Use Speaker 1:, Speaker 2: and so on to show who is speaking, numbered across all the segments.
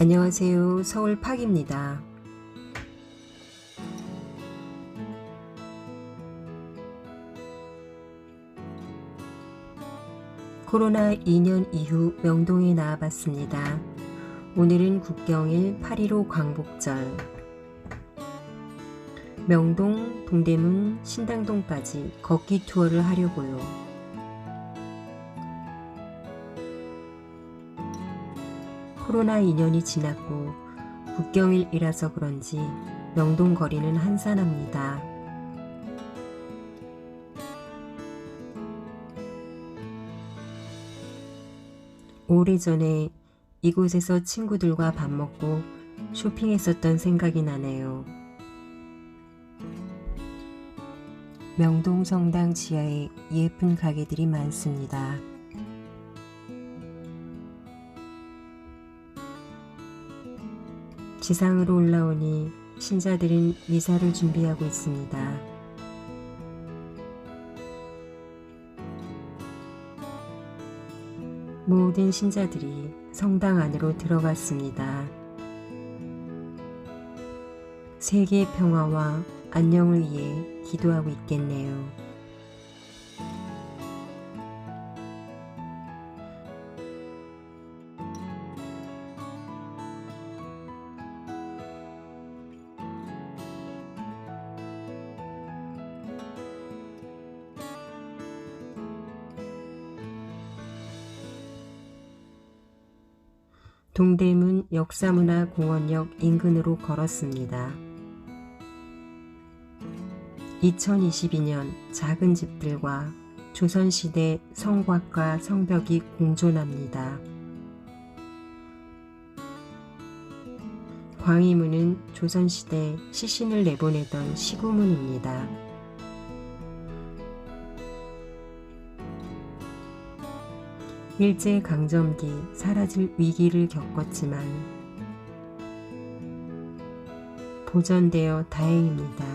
Speaker 1: 안녕하세요. 서울 팍입니다. 코로나 2년 이후 명동에 나와봤습니다. 오늘은 국경일 8.15 광복절. 명동, 동대문, 신당동까지 걷기 투어를 하려고요. 코로나 2년이 지났고 국경일이라서 그런지 명동 거리는 한산합니다. 오래전에 이곳에서 친구들과 밥 먹고 쇼핑했었던 생각이 나네요. 명동 성당 지하에 예쁜 가게들이 많습니다. 지상으로 올라오니 신자들은 미사를 준비하고 있습니다. 모든 신자들이 성당 안으로 들어갔습니다. 세계 평화와 안녕을 위해 기도하고 있겠네요. 동대문 역사문화공원역 인근으로 걸었습니다. 2022년 작은 집들과 조선시대 성곽과 성벽이 공존합니다. 광희문은 조선시대 시신을 내보내던 시구문입니다. 일제강점기 사라질 위기를 겪었지만 보존되어 다행입니다.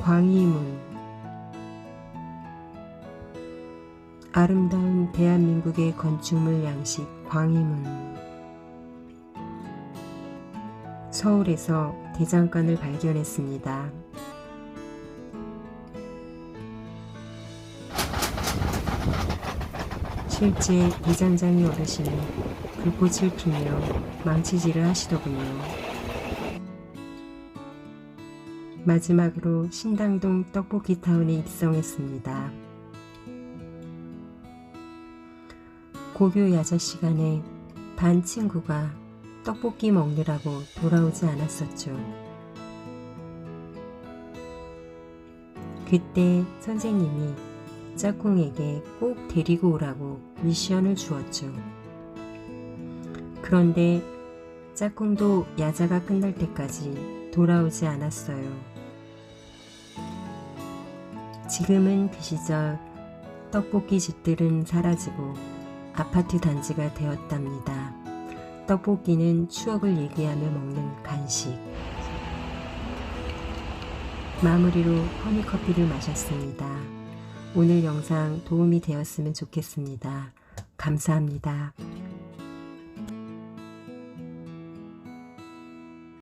Speaker 1: 광희문, 아름다운 대한민국의 건축물 양식 광희문. 서울에서 대장간을 발견했습니다. 실제 이장장이 어르신은 불꽃을 피며 망치질을 하시더군요. 마지막으로 신당동 떡볶이타운에 입성했습니다. 고교 야자 시간에 반 친구가 떡볶이 먹느라고 돌아오지 않았었죠. 그때 선생님이 짝꿍에게 꼭 데리고 오라고 미션을 주었죠. 그런데 짝꿍도 야자가 끝날 때까지 돌아오지 않았어요. 지금은 그 시절 떡볶이 집들은 사라지고 아파트 단지가 되었답니다. 떡볶이는 추억을 얘기하며 먹는 간식. 마무리로 허니커피를 마셨습니다. 오늘 영상 도움이 되었으면 좋겠습니다. 감사합니다.